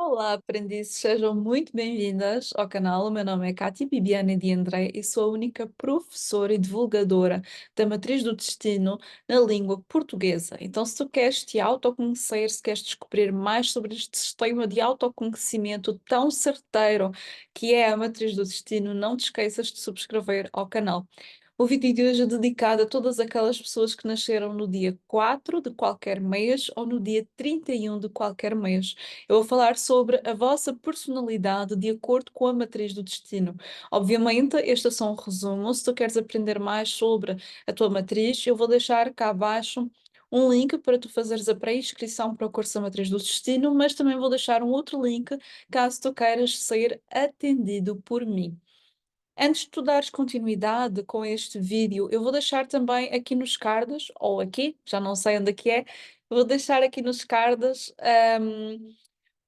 Olá, aprendizes, sejam muito bem-vindas ao canal. O meu nome é Cátia Bibiana de André e sou a única professora e divulgadora da Matriz do Destino na língua portuguesa. Então, se tu queres te autoconhecer, se queres descobrir mais sobre este sistema de autoconhecimento tão certeiro que é a Matriz do Destino, não te esqueças de subscrever ao canal. O vídeo de hoje é dedicado a todas aquelas pessoas que nasceram no dia 4 de qualquer mês ou no dia 31 de qualquer mês. Eu vou falar sobre a vossa personalidade de acordo com a matriz do destino. Obviamente, este é só um resumo. Se tu queres aprender mais sobre a tua matriz, eu vou deixar cá abaixo um link para tu fazeres a pré-inscrição para o curso da Matriz do Destino, mas também vou deixar um outro link caso tu queiras ser atendido por mim. Antes de tu dares continuidade com este vídeo, eu vou deixar também aqui nos cards, ou aqui, já não sei onde é que é, vou deixar aqui nos cards,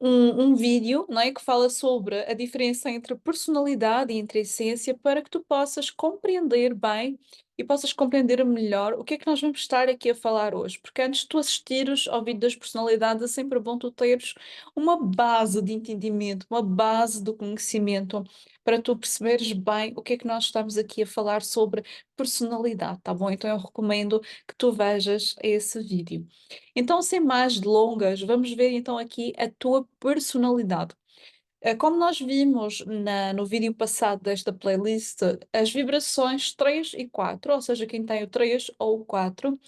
um vídeo, não é, que fala sobre a diferença entre personalidade e entre essência para que tu possas compreender bem e possas compreender melhor o que é que nós vamos estar aqui a falar hoje. Porque antes de tu assistires ao vídeo das personalidades, é sempre bom tu teres uma base de entendimento, uma base de conhecimento para tu perceberes bem o que é que nós estamos aqui a falar sobre personalidade, tá bom? Então eu recomendo que tu vejas esse vídeo. Então, sem mais delongas, vamos ver então aqui a tua personalidade. Como nós vimos no vídeo passado desta playlist, as vibrações 3 e 4, ou seja, quem tem o 3 ou o 4,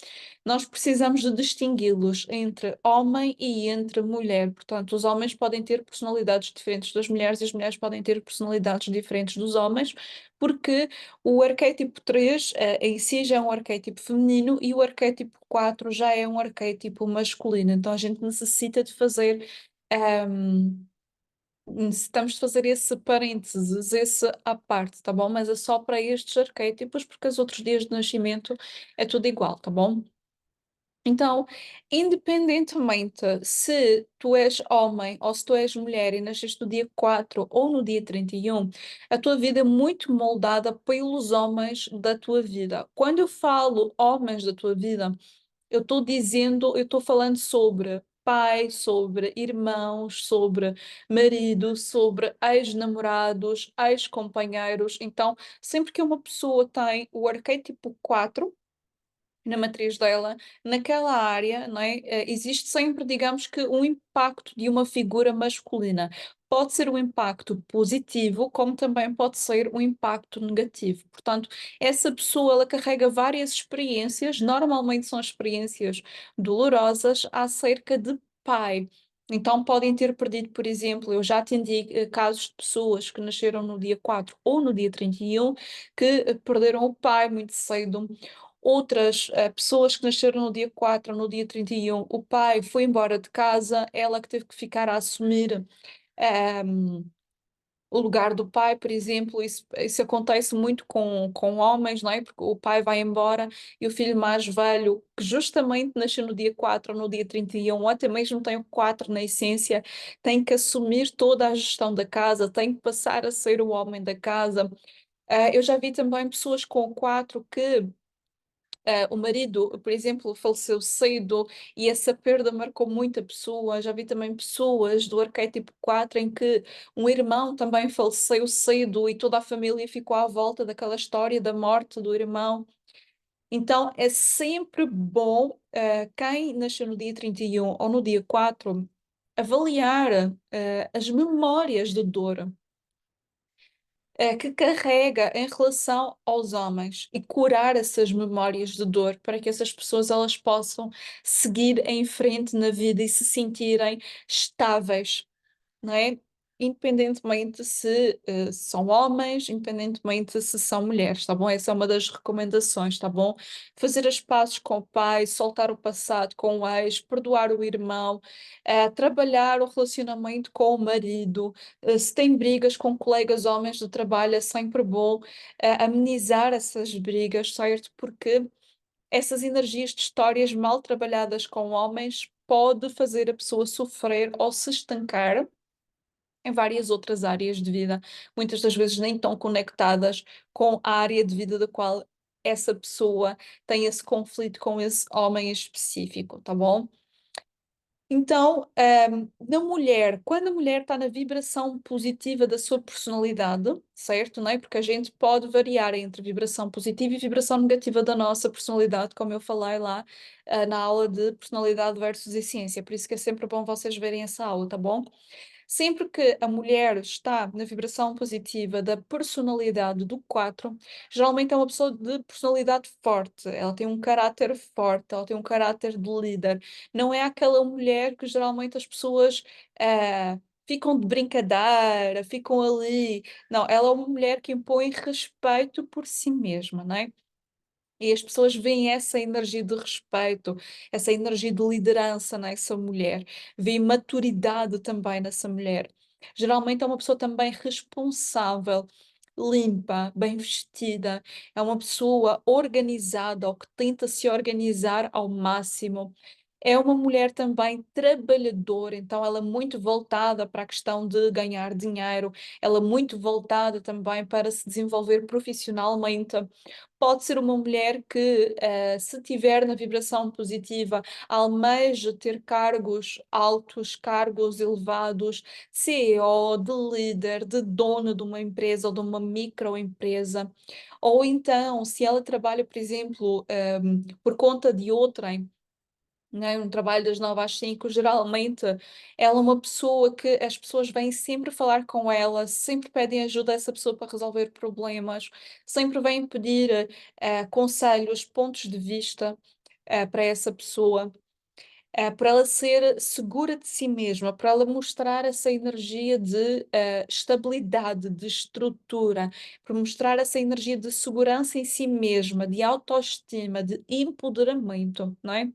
nós precisamos de distingui-los entre homem e entre mulher. Portanto, os homens podem ter personalidades diferentes das mulheres e as mulheres podem ter personalidades diferentes dos homens, porque o arquétipo 3 em si já é um arquétipo feminino e o arquétipo 4 já é um arquétipo masculino. Então, a gente necessita de fazer. ahm, Necessitamos de fazer esse parênteses, esse à parte, tá bom? Mas é só para estes arquétipos, porque os outros dias de nascimento é tudo igual, tá bom? Então, independentemente se tu és homem ou se tu és mulher e nasceste no dia 4 ou no dia 31, a tua vida é muito moldada pelos homens da tua vida. Quando eu falo homens da tua vida, eu estou falando sobre pai, sobre irmãos, sobre marido, sobre ex-namorados, ex-companheiros. Então, sempre que uma pessoa tem o arquétipo 4 na matriz dela, naquela área, não é? Existe sempre, digamos que, um impacto de uma figura masculina. Pode ser um impacto positivo, como também pode ser um impacto negativo. Portanto, essa pessoa, ela carrega várias experiências, normalmente são experiências dolorosas, acerca de pai. Então, podem ter perdido, por exemplo, eu já atendi casos de pessoas que nasceram no dia 4 ou no dia 31, que perderam o pai muito cedo. Outras pessoas que nasceram no dia 4 ou no dia 31, o pai foi embora de casa, ela que teve que ficar a assumir ehm, o lugar do pai, por exemplo. Isso acontece muito com homens, não é? Porque o pai vai embora e o filho mais velho, que justamente nasceu no dia 4 ou no dia 31, ou até mesmo tem o 4 na essência, tem que assumir toda a gestão da casa, tem que passar a ser o homem da casa. Eu já vi também pessoas com o 4 que o marido, por exemplo, faleceu cedo e essa perda marcou muita pessoa. Já vi também pessoas do arquétipo 4 em que um irmão também faleceu cedo e toda a família ficou à volta daquela história da morte do irmão. Então é sempre bom, quem nasceu no dia 31 ou no dia 4 avaliar as memórias de dor que carrega em relação aos homens e curar essas memórias de dor para que essas pessoas elas possam seguir em frente na vida e se sentirem estáveis, não é? Independentemente se são homens, independentemente se são mulheres, tá bom? Essa é uma das recomendações, tá bom? Fazer as pazes com o pai, soltar o passado com o ex, perdoar o irmão, trabalhar o relacionamento com o marido, se tem brigas com colegas homens do trabalho, é sempre bom amenizar essas brigas, certo? Porque essas energias de histórias mal trabalhadas com homens pode fazer a pessoa sofrer ou se estancar em várias outras áreas de vida, muitas das vezes nem tão conectadas com a área de vida da qual essa pessoa tem esse conflito com esse homem específico, tá bom? Então, na mulher, quando a mulher está na vibração positiva da sua personalidade, certo, não é? Porque a gente pode variar entre vibração positiva e vibração negativa da nossa personalidade, como eu falei lá, na aula de personalidade versus essência. Por isso que é sempre bom vocês verem essa aula, tá bom? Sempre que a mulher está na vibração positiva da personalidade do 4, geralmente é uma pessoa de personalidade forte, ela tem um caráter forte, ela tem um caráter de líder. Não é aquela mulher que geralmente as pessoas ficam de brincadeira, ficam ali. Não, ela é uma mulher que impõe respeito por si mesma, não é? E as pessoas veem essa energia de respeito, essa energia de liderança nessa mulher, veem maturidade também nessa mulher. Geralmente é uma pessoa também responsável, limpa, bem vestida, é uma pessoa organizada ou que tenta se organizar ao máximo. É uma mulher também trabalhadora, então ela é muito voltada para a questão de ganhar dinheiro, ela é muito voltada também para se desenvolver profissionalmente. Pode ser uma mulher que, se tiver na vibração positiva, almeja ter cargos altos, cargos elevados, CEO, de líder, de dono de uma empresa ou de uma microempresa. Ou então, se ela trabalha, por exemplo, por conta de outrem, né, um trabalho das 9 às 5, geralmente ela é uma pessoa que as pessoas vêm sempre falar com ela, sempre pedem ajuda a essa pessoa para resolver problemas, sempre vêm pedir conselhos, pontos de vista para essa pessoa, para ela ser segura de si mesma, para ela mostrar essa energia de estabilidade, de estrutura, para mostrar essa energia de segurança em si mesma, de autoestima, de empoderamento, não é?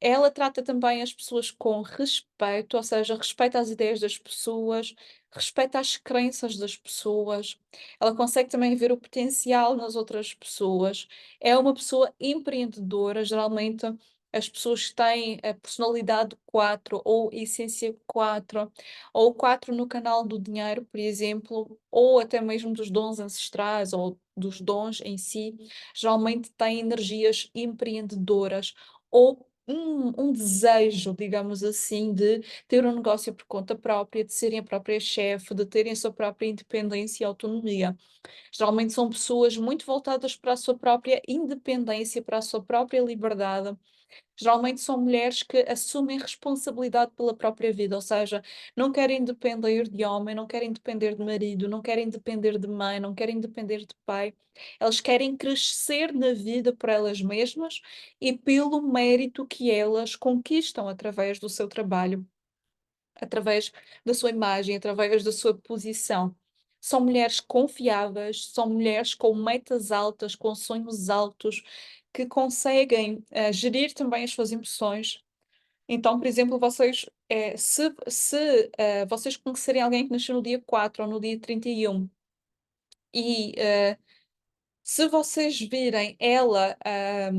Ela trata também as pessoas com respeito, ou seja, respeita as ideias das pessoas, respeita as crenças das pessoas. Ela consegue também ver o potencial nas outras pessoas. É uma pessoa empreendedora, geralmente as pessoas que têm a personalidade 4 ou essência 4 ou 4 no canal do dinheiro, por exemplo, ou até mesmo dos dons ancestrais ou dos dons em si, geralmente têm energias empreendedoras ou um desejo, digamos assim, de ter um negócio por conta própria, de serem a própria chefe, de terem a sua própria independência e autonomia. Geralmente são pessoas muito voltadas para a sua própria independência, para a sua própria liberdade. Geralmente são mulheres que assumem responsabilidade pela própria vida, ou seja, não querem depender de homem, não querem depender de marido, não querem depender de mãe, não querem depender de pai. Elas querem crescer na vida por elas mesmas e pelo mérito que elas conquistam através do seu trabalho, através da sua imagem, através da sua posição. São mulheres confiáveis, são mulheres com metas altas, com sonhos altos, que conseguem gerir também as suas emoções. Então, por exemplo, vocês, se vocês conhecerem alguém que nasceu no dia 4 ou no dia 31 e se vocês virem ela, a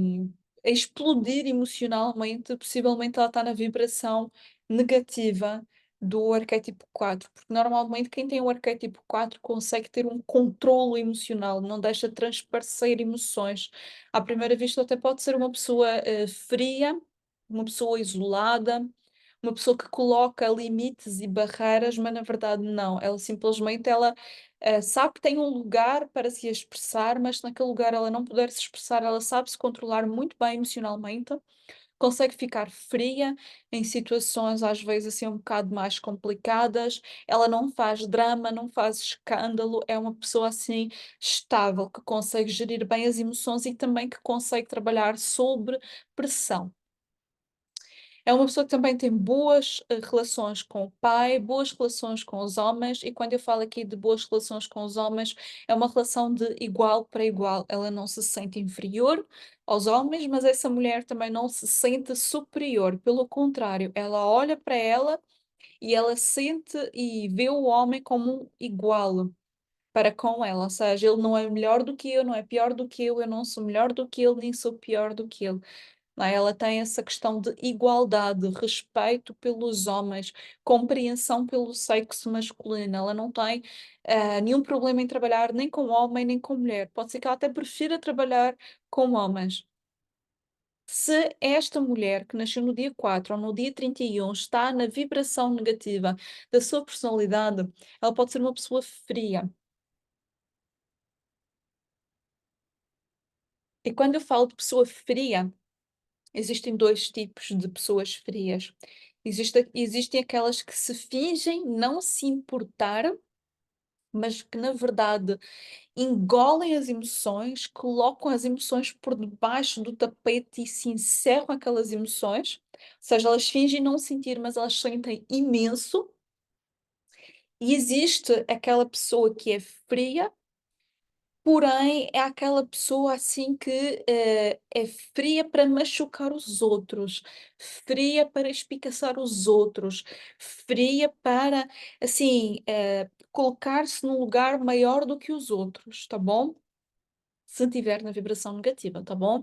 explodir emocionalmente, possivelmente ela está na vibração negativa do arquétipo 4, porque normalmente quem tem o arquétipo 4 consegue ter um controlo emocional, não deixa transparecer emoções. À primeira vista, até pode ser uma pessoa fria, uma pessoa isolada, uma pessoa que coloca limites e barreiras, mas na verdade não. Ela simplesmente sabe que tem um lugar para se expressar, mas se naquele lugar ela não puder se expressar, ela sabe se controlar muito bem emocionalmente, consegue ficar fria em situações às vezes assim um bocado mais complicadas. Ela não faz drama, não faz escândalo, é uma pessoa assim estável, que consegue gerir bem as emoções e também que consegue trabalhar sob pressão. É uma pessoa que também tem boas, relações com o pai, boas relações com os homens, e quando eu falo aqui de boas relações com os homens, é uma relação de igual para igual. Ela não se sente inferior aos homens, mas essa mulher também não se sente superior. Pelo contrário, ela olha para ela e ela sente e vê o homem como um igual para com ela. Ou seja, ele não é melhor do que eu, não é pior do que eu não sou melhor do que ele, nem sou pior do que ele. Não é? Ela tem essa questão de igualdade, respeito pelos homens, compreensão pelo sexo masculino. Ela não tem nenhum problema em trabalhar nem com homem nem com mulher. Pode ser que ela até prefira trabalhar com homens. Se esta mulher que nasceu no dia 4 ou no dia 31 está na vibração negativa da sua personalidade, ela pode ser uma pessoa fria. E quando eu falo de pessoa fria, existem 2 tipos de pessoas frias. Existem aquelas que se fingem não se importar, mas que na verdade engolem as emoções, colocam as emoções por debaixo do tapete e se encerram aquelas emoções. Ou seja, elas fingem não sentir, mas elas sentem imenso. E existe aquela pessoa que é fria, porém é aquela pessoa assim que é fria para machucar os outros, fria para espicaçar os outros, fria para, assim, colocar-se num lugar maior do que os outros, tá bom? Se estiver na vibração negativa, tá bom?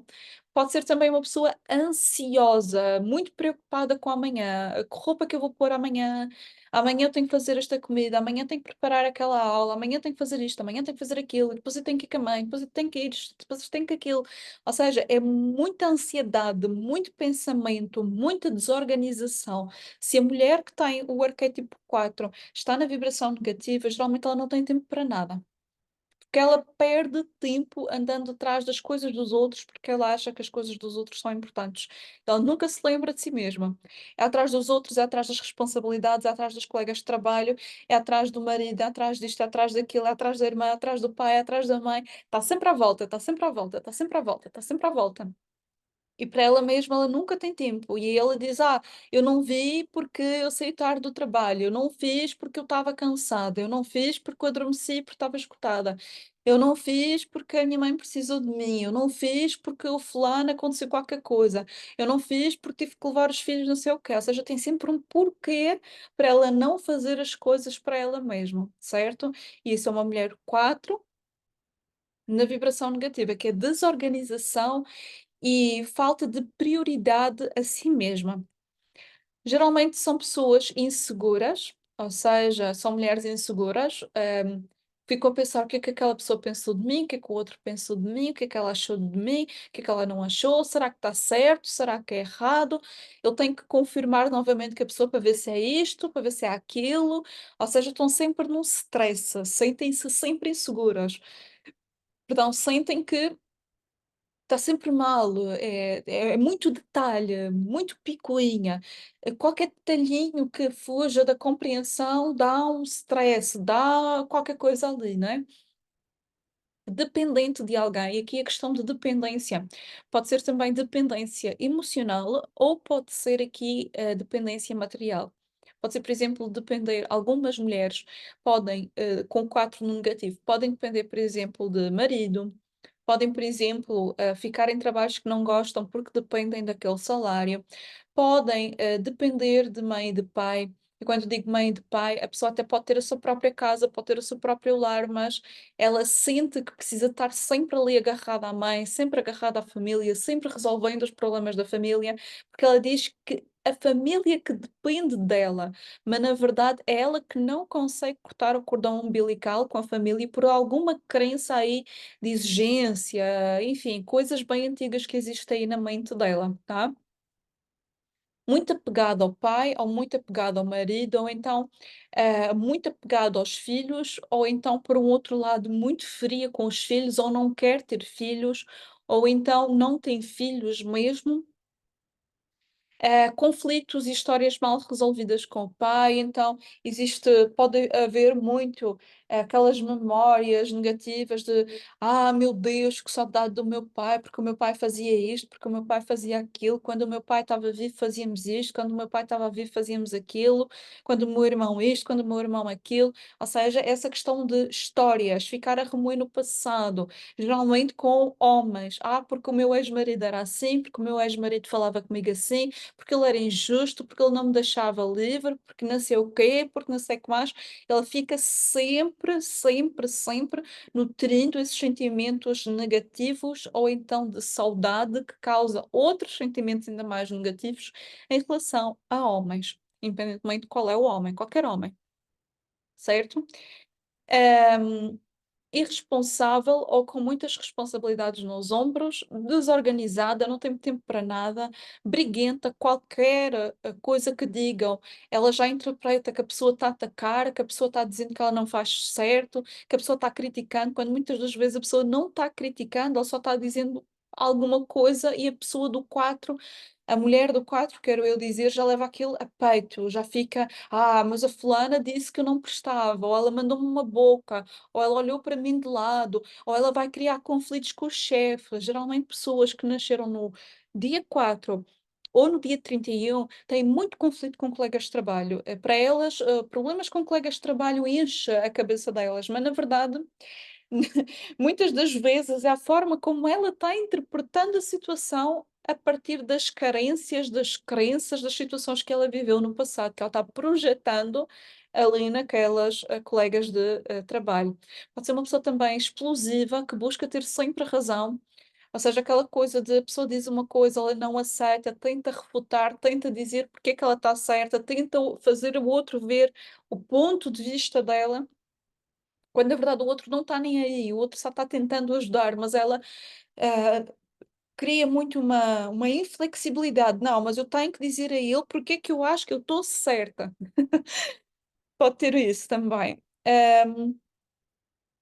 Pode ser também uma pessoa ansiosa, muito preocupada com amanhã, a que roupa que eu vou pôr amanhã, amanhã eu tenho que fazer esta comida, amanhã tenho que preparar aquela aula, amanhã tenho que fazer isto, amanhã tenho que fazer aquilo, depois eu tenho que ir com a mãe, depois eu tenho que ir isto, depois eu tenho que aquilo. Ou seja, é muita ansiedade, muito pensamento, muita desorganização. Se a mulher que tem o arquétipo 4 está na vibração negativa, geralmente ela não tem tempo para nada. Porque ela perde tempo andando atrás das coisas dos outros, porque ela acha que as coisas dos outros são importantes. Ela nunca se lembra de si mesma. É atrás dos outros, é atrás das responsabilidades, é atrás dos colegas de trabalho, é atrás do marido, é atrás disto, é atrás daquilo, é atrás da irmã, é atrás do pai, é atrás da mãe. Está sempre à volta, está sempre à volta, está sempre à volta, está sempre à volta. E para ela mesma, ela nunca tem tempo. E aí ela diz: "Ah, eu não vi porque eu saí tarde do trabalho, eu não fiz porque eu estava cansada, eu não fiz porque eu adormeci porque estava esgotada, eu não fiz porque a minha mãe precisou de mim, eu não fiz porque o fulano aconteceu qualquer coisa, eu não fiz porque tive que levar os filhos não sei o quê." Ou seja, tem sempre um porquê para ela não fazer as coisas para ela mesma, certo? E isso é uma mulher 4 na vibração negativa, que é desorganização e falta de prioridade a si mesma. Geralmente são pessoas inseguras, ou seja, são mulheres inseguras, ficam a pensar o que é que aquela pessoa pensou de mim, o que é que o outro pensou de mim, o que é que ela achou de mim, o que é que ela não achou, será que está certo, será que é errado? Eu tenho que confirmar novamente que a pessoa para ver se é isto, para ver se é aquilo, ou seja, estão sempre num stress, sentem-se sempre inseguras. Perdão, sentem que está sempre mal, é muito detalhe, muito picuinha. Qualquer detalhinho que fuja da compreensão dá um stress, dá qualquer coisa ali, não é? Dependente de alguém, e aqui a questão de dependência pode ser também dependência emocional ou pode ser aqui a dependência material. Pode ser, por exemplo, depender, algumas mulheres podem, com 4 no negativo, podem depender, por exemplo, de marido, podem, por exemplo, ficar em trabalhos que não gostam porque dependem daquele salário, podem, depender de mãe e de pai. E quando digo mãe e de pai, a pessoa até pode ter a sua própria casa, pode ter o seu próprio lar, mas ela sente que precisa estar sempre ali agarrada à mãe, sempre agarrada à família, sempre resolvendo os problemas da família, porque ela diz que a família que depende dela, mas na verdade é ela que não consegue cortar o cordão umbilical com a família por alguma crença aí de exigência, enfim, coisas bem antigas que existem aí na mente dela, tá? Muito apegado ao pai, ou muito apegado ao marido, ou então muito apegado aos filhos, ou então, por um outro lado, muito fria com os filhos, ou não quer ter filhos, ou então não tem filhos mesmo, conflitos e histórias mal resolvidas com o pai, então pode haver muito aquelas memórias negativas de meu Deus, que saudade do meu pai, porque o meu pai fazia isto, porque o meu pai fazia aquilo, quando o meu pai estava vivo fazíamos isto, quando o meu pai estava vivo fazíamos aquilo, quando o meu irmão isto, quando o meu irmão aquilo, ou seja, essa questão de histórias, ficar a remoer no passado, geralmente com homens, porque o meu ex-marido era assim, porque o meu ex-marido falava comigo assim, porque ele era injusto, porque ele não me deixava livre, porque não sei o quê, porque não sei o que mais. Ele fica sempre, sempre, sempre nutrindo esses sentimentos negativos ou então de saudade que causa outros sentimentos ainda mais negativos em relação a homens, independentemente de qual é o homem, qualquer homem, certo? irresponsável ou com muitas responsabilidades nos ombros, desorganizada, não tem tempo para nada, briguenta, qualquer coisa que digam, ela já interpreta que a pessoa está a atacar, que a pessoa está dizendo que ela não faz certo, que a pessoa está criticando, quando muitas das vezes a pessoa não está criticando, ela só está dizendo alguma coisa e a pessoa do 4, a mulher do 4, quero eu dizer, já leva aquilo a peito, já fica, mas a fulana disse que eu não prestava, ou ela mandou-me uma boca, ou ela olhou para mim de lado, ou ela vai criar conflitos com o chefe. Geralmente pessoas que nasceram no dia 4 ou no dia 31 têm muito conflito com colegas de trabalho. Para elas, problemas com colegas de trabalho enche a cabeça delas, mas na verdade muitas das vezes é a forma como ela está interpretando a situação a partir das carências, das crenças, das situações que ela viveu no passado, que ela está projetando ali naquelas colegas de trabalho. Pode ser uma pessoa também explosiva, que busca ter sempre a razão, ou seja, aquela coisa de a pessoa diz uma coisa, ela não aceita, tenta refutar, tenta dizer porque é que ela está certa, tenta fazer o outro ver o ponto de vista dela quando na verdade o outro não está nem aí, o outro só está tentando ajudar, mas ela ah, cria muito uma inflexibilidade. Não, mas eu tenho que dizer a ele porque é que eu acho que eu estou certa. Pode ter isso também.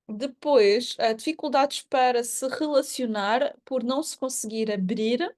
Depois, dificuldades para se relacionar por não se conseguir abrir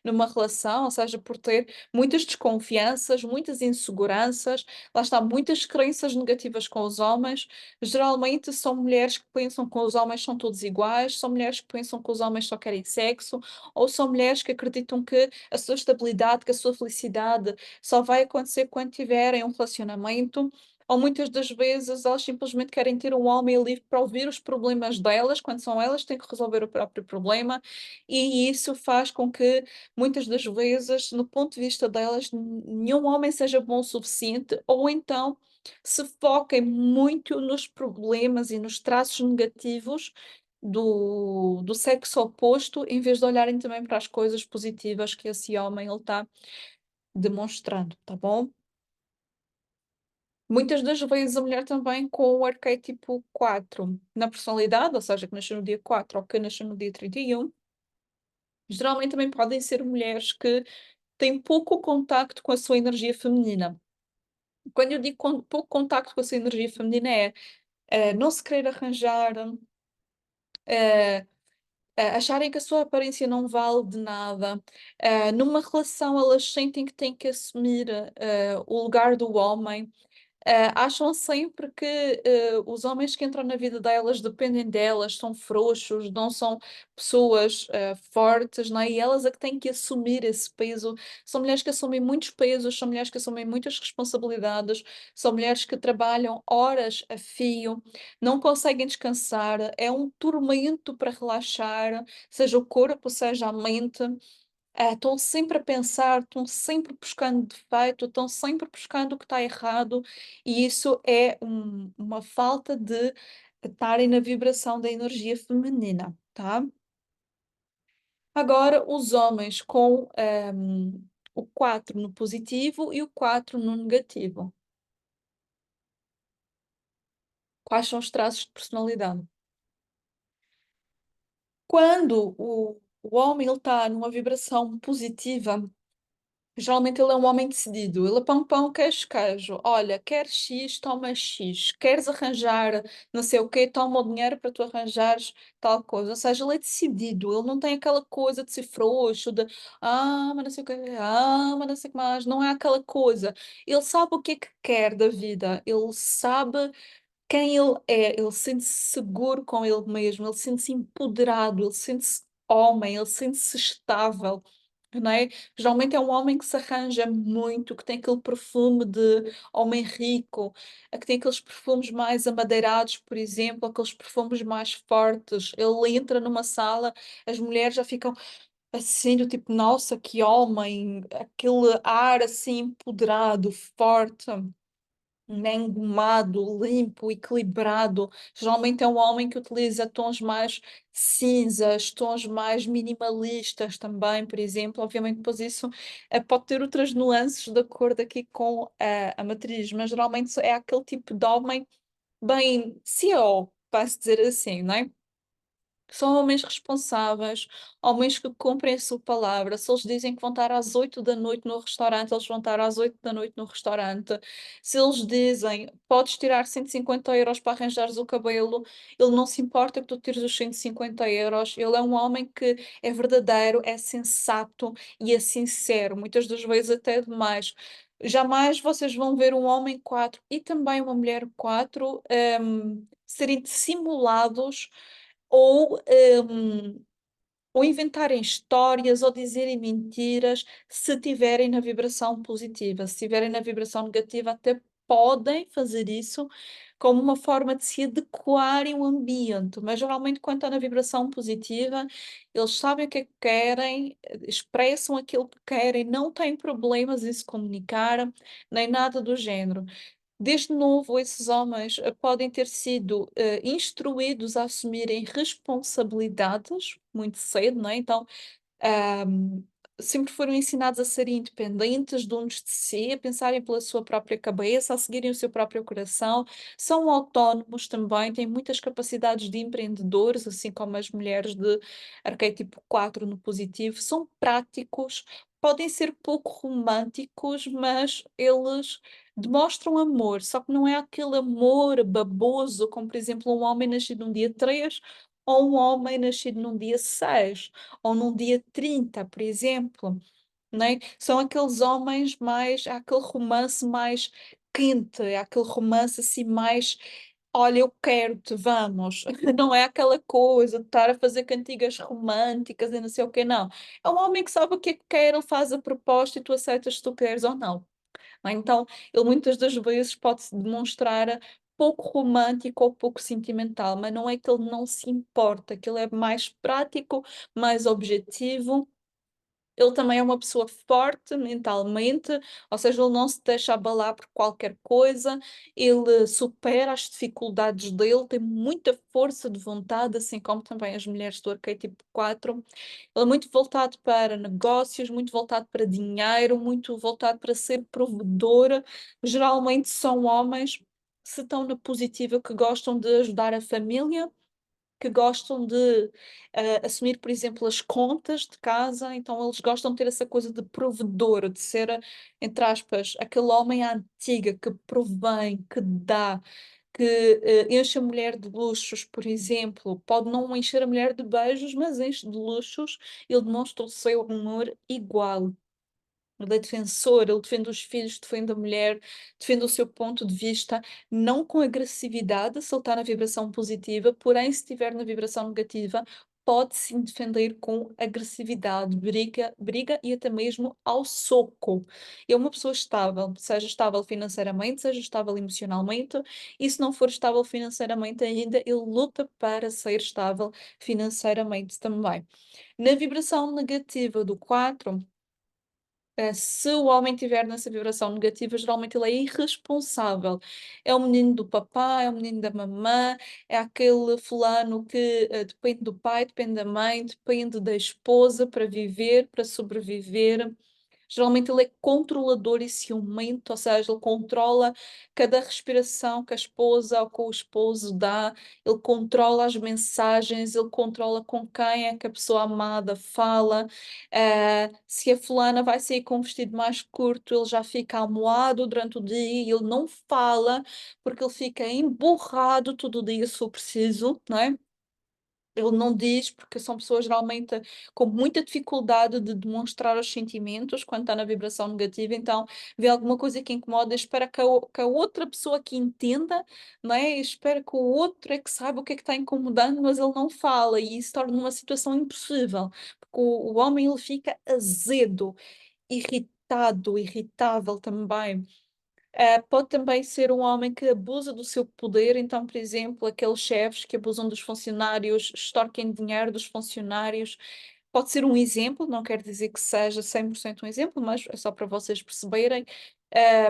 numa relação, ou seja, por ter muitas desconfianças, muitas inseguranças, lá está, muitas crenças negativas com os homens. Geralmente são mulheres que pensam que os homens são todos iguais, são mulheres que pensam que os homens só querem sexo, ou são mulheres que acreditam que a sua estabilidade, que a sua felicidade só vai acontecer quando tiverem um relacionamento. Ou muitas das vezes elas simplesmente querem ter um homem livre para ouvir os problemas delas, quando são elas que têm que resolver o próprio problema, e isso faz com que muitas das vezes, no ponto de vista delas, nenhum homem seja bom o suficiente, ou então se foquem muito nos problemas e nos traços negativos do sexo oposto, em vez de olharem também para as coisas positivas que esse homem ele está demonstrando, tá bom? Muitas das vezes a mulher também com o arquétipo 4 na personalidade, ou seja, que nasceu no dia 4 ou que nasceu no dia 31, geralmente também podem ser mulheres que têm pouco contacto com a sua energia feminina. Quando eu digo pouco contacto com a sua energia feminina é não se querer arranjar, eh, acharem que a sua aparência não vale de nada. Numa relação elas sentem que têm que assumir o lugar do homem. Acham sempre que os homens que entram na vida delas dependem delas, são frouxos, não são pessoas fortes, não é? E elas é que têm que assumir esse peso. São mulheres que assumem muitos pesos, são mulheres que assumem muitas responsabilidades, são mulheres que trabalham horas a fio, não conseguem descansar, é um tormento para relaxar, seja o corpo, seja a mente. Estão sempre a pensar, estão sempre buscando defeito, estão sempre buscando o que está errado, e isso é uma falta de estarem na vibração da energia feminina, tá? Agora, os homens com o 4 no positivo e o 4 no negativo. Quais são os traços de personalidade? Quando o homem está numa vibração positiva, geralmente ele é um homem decidido. Ele é pão, pão, queijo, queijo. Olha, queres X, toma X. Queres arranjar não sei o quê, toma o dinheiro para tu arranjares tal coisa. Ou seja, ele é decidido. Ele não tem aquela coisa de ser frouxo, de mas não sei o quê, mas não sei o que mais. Não é aquela coisa. Ele sabe o que é que quer da vida. Ele sabe quem ele é, ele sente-se seguro com ele mesmo, ele sente-se empoderado, ele sente-se homem, ele sente-se estável, não é? Geralmente é um homem que se arranja muito, que tem aquele perfume de homem rico, que tem aqueles perfumes mais amadeirados, por exemplo, aqueles perfumes mais fortes. Ele entra numa sala, as mulheres já ficam assim, do tipo, nossa, que homem, aquele ar assim empoderado, forte, né, engomado, limpo, equilibrado. Geralmente é um homem que utiliza tons mais cinzas, tons mais minimalistas também, por exemplo. Obviamente, depois isso pode ter outras nuances de acordo aqui com a matriz, mas geralmente é aquele tipo de homem bem CEO. vai-se dizer assim, não é? São homens responsáveis, homens que cumprem a sua palavra. Se eles dizem que vão estar às 8 da noite no restaurante, eles vão estar às 8 da noite no restaurante. Se eles dizem, podes tirar 150 € para arranjares o cabelo, ele não se importa que tu tires os 150 €. Ele é um homem que é verdadeiro, é sensato e é sincero, muitas das vezes até demais. Jamais vocês vão ver um homem 4 e também uma mulher 4 serem dissimulados ou, ou inventarem histórias ou dizerem mentiras se tiverem na vibração positiva. Se tiverem na vibração negativa, até podem fazer isso como uma forma de se adequarem ao ambiente, mas geralmente quando está na vibração positiva, eles sabem o que é que querem, expressam aquilo que querem, não têm problemas em se comunicar, nem nada do género. Desde novo, esses homens podem ter sido instruídos a assumirem responsabilidades muito cedo, não é? Então, ahm, sempre foram ensinados a serem independentes, donos de si, a pensarem pela sua própria cabeça, a seguirem o seu próprio coração, são autónomos também, têm muitas capacidades de empreendedores, assim como as mulheres de arquétipo 4 no positivo, são práticos, podem ser pouco românticos, mas eles demonstram amor, só que não é aquele amor baboso, como por exemplo um homem nascido num dia 3 ou um homem nascido num dia 6 ou num dia 30, por exemplo, né? São aqueles homens mais, há aquele romance mais quente, há aquele romance assim mais, olha, eu quero-te, vamos. Não é aquela coisa de estar a fazer cantigas românticas e não sei o quê, não. É um homem que sabe o que é que quer, ele faz a proposta e tu aceitas se tu queres ou não. Não é? Então, ele muitas das vezes pode-se demonstrar pouco romântico ou pouco sentimental, mas não é que ele não se importa, que ele é mais prático, mais objetivo. Ele também é uma pessoa forte mentalmente, ou seja, ele não se deixa abalar por qualquer coisa, ele supera as dificuldades dele, tem muita força de vontade, assim como também as mulheres do arquétipo 4. Ele é muito voltado para negócios, muito voltado para dinheiro, muito voltado para ser provedor. Geralmente são homens, se estão na positiva, que gostam de ajudar a família, que gostam de assumir, por exemplo, as contas de casa, então eles gostam de ter essa coisa de provedor, de ser, entre aspas, aquele homem à antiga que provém, que dá, que enche a mulher de luxos, por exemplo. Pode não encher a mulher de beijos, mas enche de luxos, ele demonstra o seu amor igual. Ele é defensor, ele defende os filhos, defende a mulher, defende o seu ponto de vista, não com agressividade, se ele está na vibração positiva, porém, se estiver na vibração negativa, pode sim defender com agressividade, briga e até mesmo ao soco. É uma pessoa estável, seja estável financeiramente, seja estável emocionalmente, e se não for estável financeiramente ainda, ele luta para ser estável financeiramente também. Na vibração negativa do 4, se o homem tiver nessa vibração negativa, geralmente ele é irresponsável. É o menino do papá, é o menino da mamã, é aquele fulano que depende do pai, depende da mãe, depende da esposa para viver, para sobreviver. Geralmente ele é controlador e ciumento, ou seja, ele controla cada respiração que a esposa ou que o esposo dá, ele controla as mensagens, ele controla com quem é que a pessoa amada fala. Se a fulana vai sair com um vestido mais curto, ele já fica amuado durante o dia e ele não fala, porque ele fica emburrado todo o dia, se for preciso, não é? Ele não diz, porque são pessoas geralmente com muita dificuldade de demonstrar os sentimentos quando está na vibração negativa, então vê alguma coisa que incomoda, espera que a outra pessoa que entenda, não é? Espera que o outro é que saiba o que é que está incomodando, mas ele não fala e isso torna uma situação impossível, porque o homem ele fica azedo, irritado, irritável também. Pode também ser um homem que abusa do seu poder, então, por exemplo, aqueles chefes que abusam dos funcionários, extorquem dinheiro dos funcionários. Pode ser um exemplo, não quer dizer que seja 100% um exemplo, mas é só para vocês perceberem.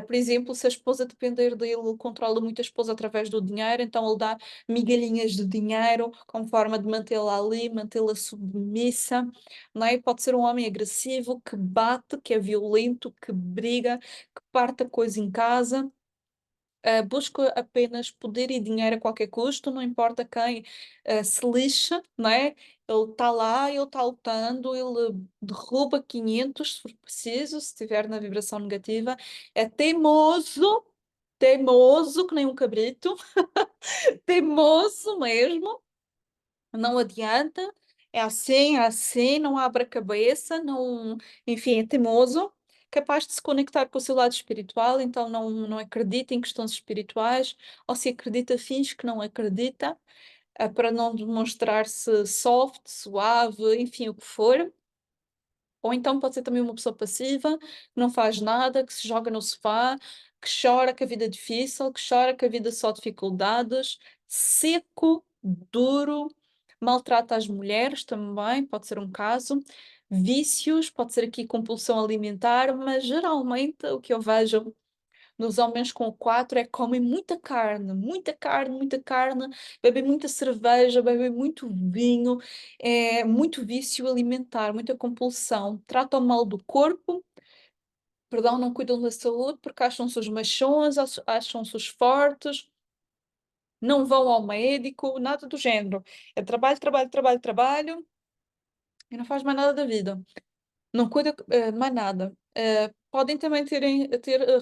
Por exemplo, se a esposa depender dele, ele controla muito a esposa através do dinheiro, então ele dá migalhinhas de dinheiro como forma de mantê-la ali, mantê-la submissa, não é? Pode ser um homem agressivo que bate, que é violento, que briga, que parte a coisa em casa. busca apenas poder e dinheiro a qualquer custo, não importa quem, se lixe, não é? Ele está lá, ele está lutando, ele derruba 500 se for preciso, se estiver na vibração negativa. É teimoso, teimoso que nem um cabrito, teimoso mesmo. Não adianta, é assim, não abre a cabeça, não, enfim, é teimoso, capaz de se conectar com o seu lado espiritual, então não acredita em questões espirituais, ou se acredita, finge que não acredita, para não demonstrar-se soft, suave, enfim, o que for. Ou então pode ser também uma pessoa passiva, que não faz nada, que se joga no sofá, que chora que a vida é difícil, que chora que a vida é só dificuldades, seco, duro, maltrata as mulheres também, pode ser um caso, vícios, pode ser aqui compulsão alimentar, mas geralmente o que eu vejo nos homens com o 4 é que comem muita carne, muita carne, muita carne, bebem muita cerveja, bebem muito vinho, é muito vício alimentar, muita compulsão. Tratam mal do corpo, perdão, não cuidam da saúde porque acham-se os machões, acham-se os fortes, não vão ao médico, nada do género. É trabalho, trabalho, trabalho, trabalho e não faz mais nada da vida. Não cuida, mais nada. Podem também ter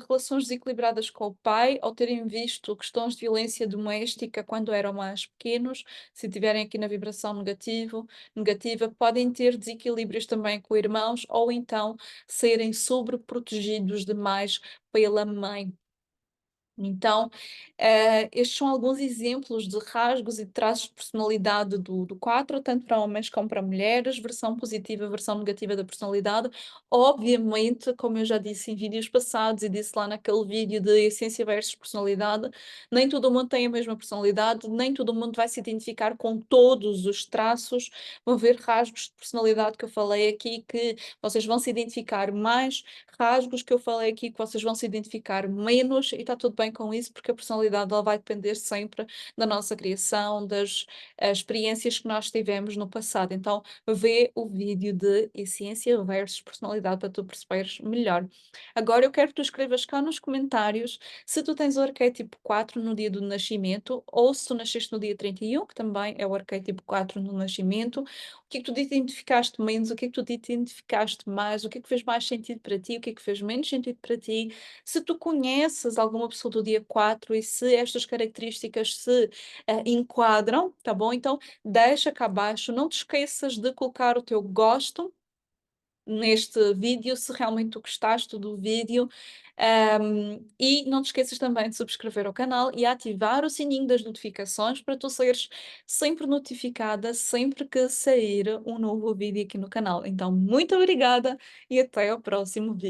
relações desequilibradas com o pai ou terem visto questões de violência doméstica quando eram mais pequenos, se estiverem aqui na vibração negativa, podem ter desequilíbrios também com irmãos ou então serem sobreprotegidos demais pela mãe. Então, estes são alguns exemplos de rasgos e traços de personalidade do 4, tanto para homens como para mulheres, versão positiva, versão negativa da personalidade. Obviamente, como eu já disse em vídeos passados e disse lá naquele vídeo de essência versus personalidade, nem todo mundo tem a mesma personalidade, nem todo mundo vai se identificar com todos os traços. Vão haver rasgos de personalidade que eu falei aqui que vocês vão se identificar mais, rasgos que eu falei aqui que vocês vão se identificar menos, e está tudo bem com isso, porque a personalidade ela vai depender sempre da nossa criação, das experiências que nós tivemos no passado. Então, vê o vídeo de essência versus personalidade para tu perceberes melhor. Agora, eu quero que tu escrevas cá nos comentários se tu tens o arquétipo 4 no dia do nascimento, ou se tu nasceste no dia 31, que também é o arquétipo 4 no nascimento. O que é que tu te identificaste menos, o que é que tu te identificaste mais, o que é que fez mais sentido para ti, o que é que fez menos sentido para ti, se tu conheces alguma pessoa do dia 4 e se estas características se enquadram, tá bom? Então deixa cá abaixo, não te esqueças de colocar o teu gosto neste vídeo, se realmente tu gostaste do vídeo. E não te esqueças também de subscrever o canal e ativar o sininho das notificações para tu seres sempre notificada sempre que sair um novo vídeo aqui no canal. Então, muito obrigada e até ao próximo vídeo.